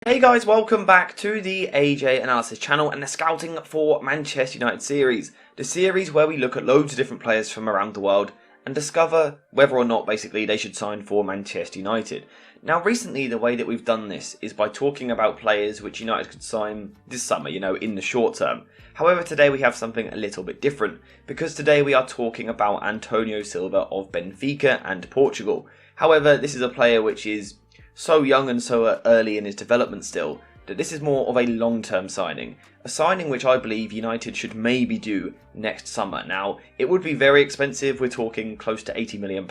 Hey guys, welcome back to the AJ Analysis channel and the Scouting for Manchester United series. The series where we look at loads of different players from around the world and discover whether or not basically they should sign for Manchester United. Now recently the way that we've done this is by talking about players which United could sign this summer, in the short term. However, today we have something a little bit different because today we are talking about Antonio Silva of Benfica and Portugal. However, this is a player which is so young and so early in his development still, that this is more of a long-term signing. A signing which I believe United should maybe do next summer. Now, it would be very expensive, we're talking close to £80 million,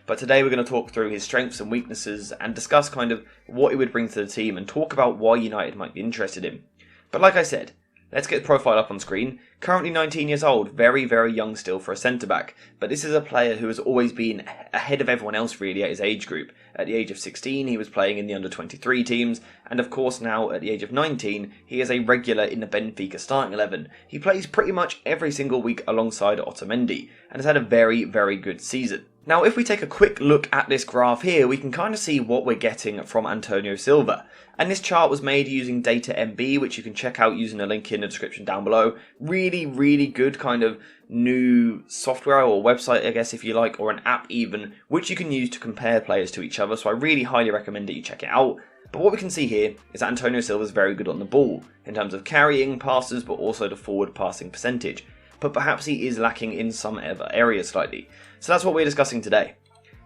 but today we're going to talk through his strengths and weaknesses and discuss kind of what he would bring to the team and talk about why United might be interested in him. But like I said, let's get his profile up on screen. Currently 19 years old, very, very young still for a centre-back. But this is a player who has always been ahead of everyone else really at his age group. At the age of 16, he was playing in the under-23 teams. And of course now, at the age of 19, he is a regular in the Benfica starting 11. He plays pretty much every single week alongside Otamendi. And has had a very, very good season. Now, if we take a quick look at this graph here, we can kind of see what we're getting from Antonio Silva. And this chart was made using Data MB, which you can check out using a link in the description down below. Really, really good kind of new software or website, I guess, if you like, or an app even, which you can use to compare players to each other. So I really highly recommend that you check it out. But what we can see here is that Antonio Silva is very good on the ball in terms of carrying passes, but also the forward passing percentage. But perhaps he is lacking in some other areas slightly. So that's what we're discussing today.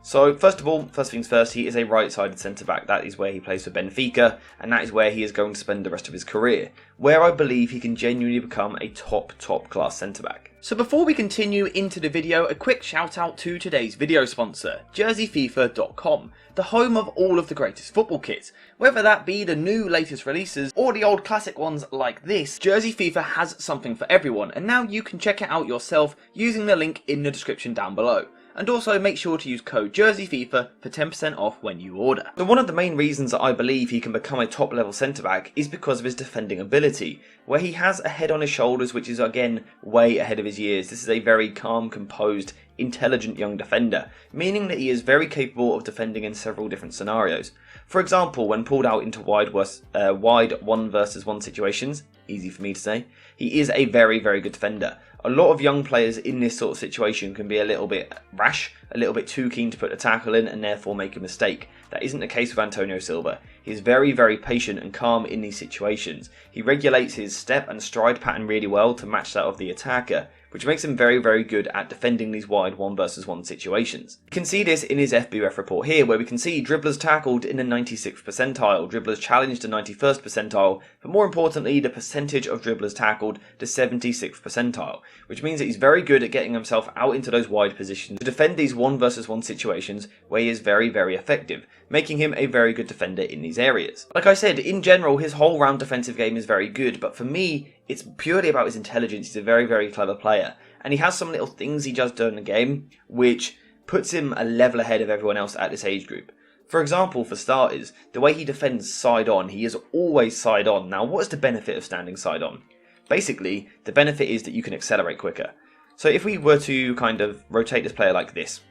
So first of all, first things first, he is a right-sided centre-back. That is where he plays for Benfica, and that is where he is going to spend the rest of his career, where I believe he can genuinely become a top class centre-back. So before we continue into the video, a quick shout out to today's video sponsor, JerseyFifa.com, the home of all of the greatest football kits. Whether that be the new latest releases or the old classic ones like this, Jersey FIFA has something for everyone, and now you can check it out yourself using the link in the description down below. And also make sure to use code JerseyFifa for 10% off when you order. So one of the main reasons that I believe he can become a top level centre back is because of his defending ability, where he has a head on his shoulders which is again way ahead of his years. This is a very calm, composed, intelligent young defender, meaning that he is very capable of defending in several different scenarios. For example, when pulled out into wide 1 versus 1 situations, easy for me to say, he is a very, very good defender. A lot of young players in this sort of situation can be a little bit rash, a little bit too keen to put a tackle in and therefore make a mistake. That isn't the case with Antonio Silva. He is very, very patient and calm in these situations. He regulates his step and stride pattern really well to match that of the attacker, which makes him very, very good at defending these wide 1 versus 1 situations. You can see this in his FBref report here, where we can see dribblers tackled in the 96th percentile, dribblers challenged the 91st percentile, but more importantly, the percentage of dribblers tackled the 76th percentile, which means that he's very good at getting himself out into those wide positions to defend these 1 versus 1 situations where he is very, very effective, making him a very good defender in these areas. Like I said, in general, his whole round defensive game is very good, but for me, it's purely about his intelligence. He's a very, very clever player. And he has some little things he does during the game, which puts him a level ahead of everyone else at this age group. For example, for starters, the way he defends side on, he is always side on. Now, what is the benefit of standing side on? Basically, the benefit is that you can accelerate quicker. So if we were to kind of rotate this player like this,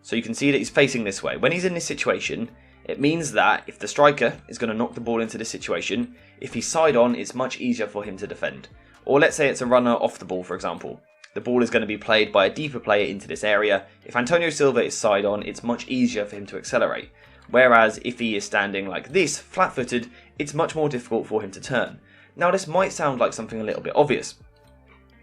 so you can see that he's facing this way. When he's in this situation, it means that if the striker is going to knock the ball into this situation, if he's side on, it's much easier for him to defend. Or let's say it's a runner off the ball, for example. The ball is going to be played by a deeper player into this area. If Antonio Silva is side on, it's much easier for him to accelerate. Whereas if he is standing like this, flat-footed, it's much more difficult for him to turn. Now this might sound like something a little bit obvious.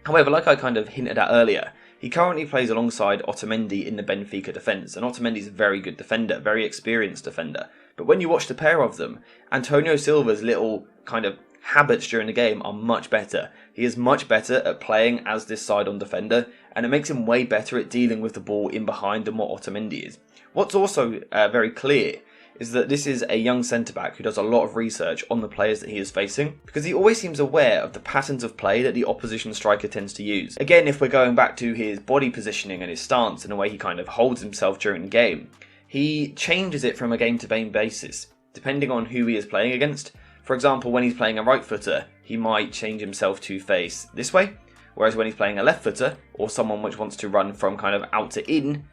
However, like I kind of hinted at earlier, he currently plays alongside Otamendi in the Benfica defence, and Otamendi is a very good defender, very experienced defender. But when you watch the pair of them, Antonio Silva's little kind of habits during the game are much better. He is much better at playing as this side-on defender, and it makes him way better at dealing with the ball in behind than what Otamendi is. What's also very clear is that this is a young centre-back who does a lot of research on the players that he is facing, because he always seems aware of the patterns of play that the opposition striker tends to use. Again, if we're going back to his body positioning and his stance and the way he kind of holds himself during the game, he changes it from a game-to-game basis, depending on who he is playing against. For example, when he's playing a right footer, he might change himself to face this way, whereas when he's playing a left footer, or someone which wants to run from kind of out to in,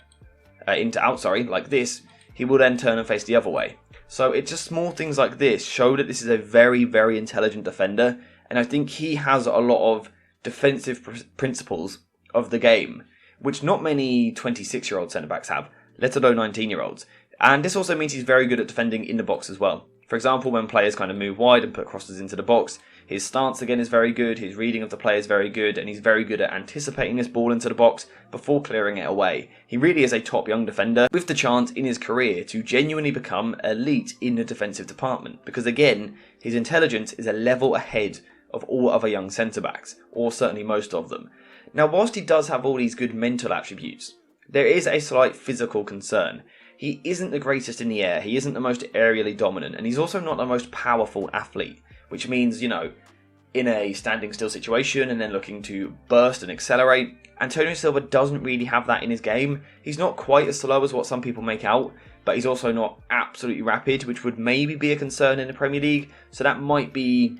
into out, like this, he will then turn and face the other way. So it's just small things like this show that this is a very, very intelligent defender, and I think he has a lot of defensive principles of the game, which not many 26-year-old centre-backs have, let alone 19-year-olds. And this also means he's very good at defending in the box as well. For example, when players kind of move wide and put crosses into the box, his stance again is very good, his reading of the play is very good, and he's very good at anticipating this ball into the box before clearing it away. He really is a top young defender with the chance in his career to genuinely become elite in the defensive department, because again, his intelligence is a level ahead of all other young centre-backs, or certainly most of them. Now, whilst he does have all these good mental attributes, there is a slight physical concern. He isn't the greatest in the air, he isn't the most aerially dominant, and he's also not the most powerful athlete, which means, in a standing still situation and then looking to burst and accelerate, Antonio Silva doesn't really have that in his game. He's not quite as slow as what some people make out, but he's also not absolutely rapid, which would maybe be a concern in the Premier League, so that might be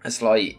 a slight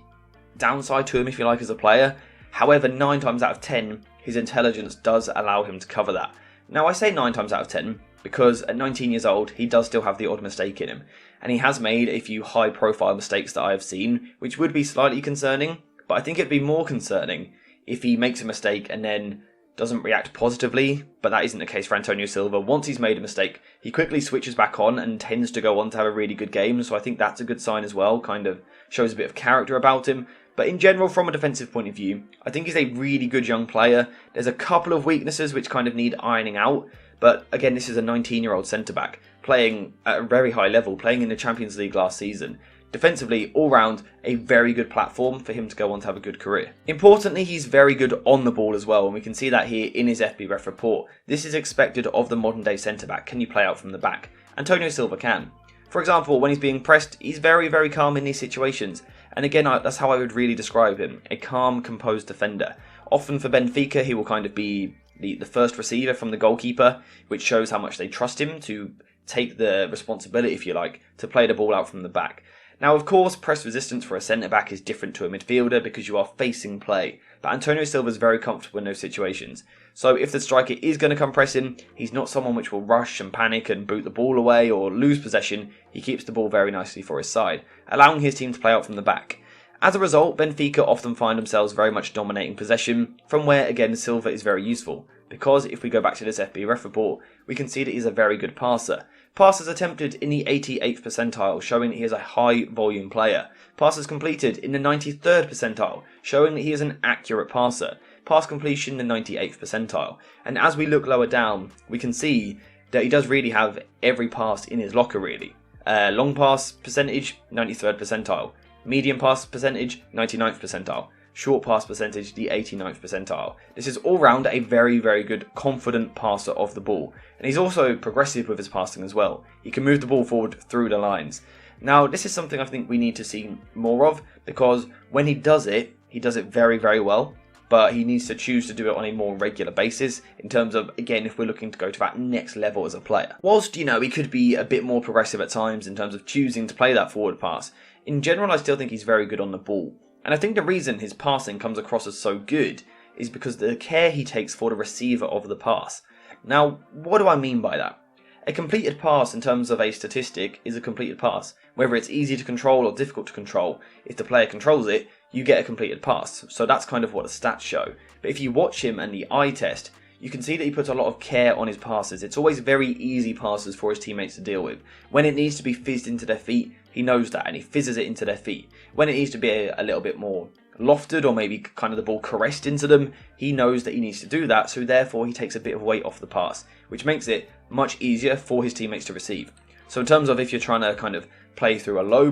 downside to him, if you like, as a player. However, 9 times out of 10, his intelligence does allow him to cover that. Now, I say 9 times out of 10 because at 19 years old, he does still have the odd mistake in him. And he has made a few high-profile mistakes that I have seen, which would be slightly concerning. But I think it'd be more concerning if he makes a mistake and then doesn't react positively. But that isn't the case for Antonio Silva. Once he's made a mistake, he quickly switches back on and tends to go on to have a really good game. So I think that's a good sign as well. Kind of shows a bit of character about him. But in general, from a defensive point of view, I think he's a really good young player. There's a couple of weaknesses which kind of need ironing out. But again, this is a 19-year-old centre-back playing at a very high level, playing in the Champions League last season. Defensively, all round, a very good platform for him to go on to have a good career. Importantly, he's very good on the ball as well, and we can see that here in his FBref report. This is expected of the modern-day centre-back. Can you play out from the back? Antonio Silva can. For example, when he's being pressed, he's very, very calm in these situations. And again, that's how I would really describe him. A calm, composed defender. Often for Benfica, he will kind of be the first receiver from the goalkeeper, which shows how much they trust him to take the responsibility, if you like, to play the ball out from the back. Now, of course, press resistance for a centre-back is different to a midfielder because you are facing play. But Antonio Silva is very comfortable in those situations. So if the striker is going to come pressing, he's not someone which will rush and panic and boot the ball away or lose possession. He keeps the ball very nicely for his side, allowing his team to play out from the back. As a result, Benfica often find themselves very much dominating possession, from where, again, Silva is very useful. Because if we go back to this FBref report, we can see that he's a very good passer. Passes attempted in the 88th percentile, showing that he is a high volume player. Passes completed in the 93rd percentile, showing that he is an accurate passer. Pass completion in the 98th percentile. And as we look lower down, we can see that he does really have every pass in his locker, really. Long pass percentage, 93rd percentile. Medium pass percentage, 99th percentile. Short pass percentage, the 89th percentile. This is all round a very, very good, confident passer of the ball. And he's also progressive with his passing as well. He can move the ball forward through the lines. Now, this is something I think we need to see more of, because when he does it very, very well. But he needs to choose to do it on a more regular basis in terms of, again, if we're looking to go to that next level as a player. Whilst, he could be a bit more progressive at times in terms of choosing to play that forward pass, in general, I still think he's very good on the ball. And I think the reason his passing comes across as so good is because the care he takes for the receiver of the pass. Now, what do I mean by that? A completed pass in terms of a statistic is a completed pass. Whether it's easy to control or difficult to control, if the player controls it, you get a completed pass. So that's kind of what the stats show. But if you watch him and the eye test, you can see that he puts a lot of care on his passes. It's always very easy passes for his teammates to deal with. When it needs to be fizzed into their feet, he knows that and he fizzes it into their feet. When it needs to be a little bit more lofted or maybe kind of the ball caressed into them, he knows that he needs to do that, so therefore he takes a bit of weight off the pass, which makes it much easier for his teammates to receive. So in terms of if you're trying to kind of play through a low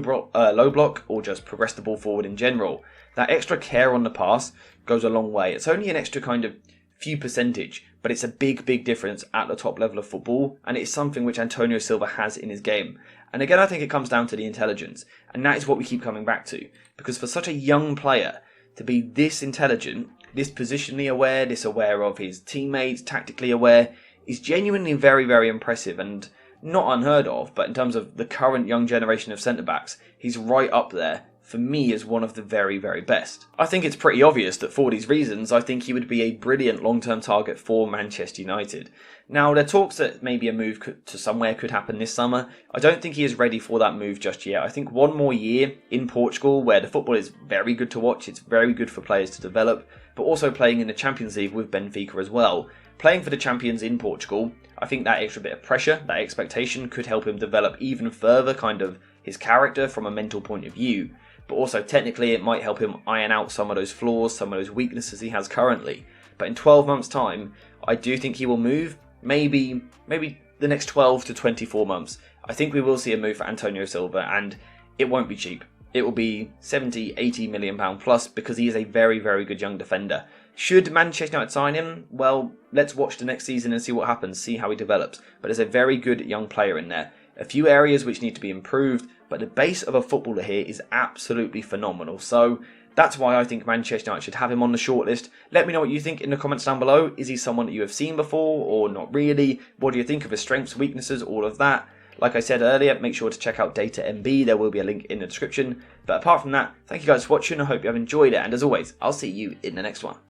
block or just progress the ball forward in general, that extra care on the pass goes a long way. It's only an extra kind of few percentage, but it's a big, big difference at the top level of football, and it's something which Antonio Silva has in his game. And again, I think it comes down to the intelligence, and that is what we keep coming back to. Because for such a young player to be this intelligent, this positionally aware, this aware of his teammates, tactically aware, is genuinely very, very impressive and not unheard of. But in terms of the current young generation of centre-backs, he's right up there for me is one of the very, very best. I think it's pretty obvious that for these reasons, I think he would be a brilliant long-term target for Manchester United. Now, there are talks that maybe a move to somewhere could happen this summer. I don't think he is ready for that move just yet. I think one more year in Portugal, where the football is very good to watch, it's very good for players to develop, but also playing in the Champions League with Benfica as well. Playing for the champions in Portugal, I think that extra bit of pressure, that expectation could help him develop even further kind of his character from a mental point of view. But also technically it might help him iron out some of those flaws, some of those weaknesses he has currently. But in 12 months time, I do think he will move, maybe the next 12 to 24 months. I think we will see a move for Antonio Silva, and it won't be cheap. It will be 70, 80 million pound plus, because he is a very, very good young defender. Should Manchester United sign him? Well, let's watch the next season and see what happens, see how he develops. But there's a very good young player in there. A few areas which need to be improved, but the base of a footballer here is absolutely phenomenal. So that's why I think Manchester United should have him on the shortlist. Let me know what you think in the comments down below. Is he someone that you have seen before or not really? What do you think of his strengths, weaknesses, all of that? Like I said earlier, make sure to check out Data MB. There will be a link in the description. But apart from that, thank you guys for watching. I hope you have enjoyed it. And as always, I'll see you in the next one.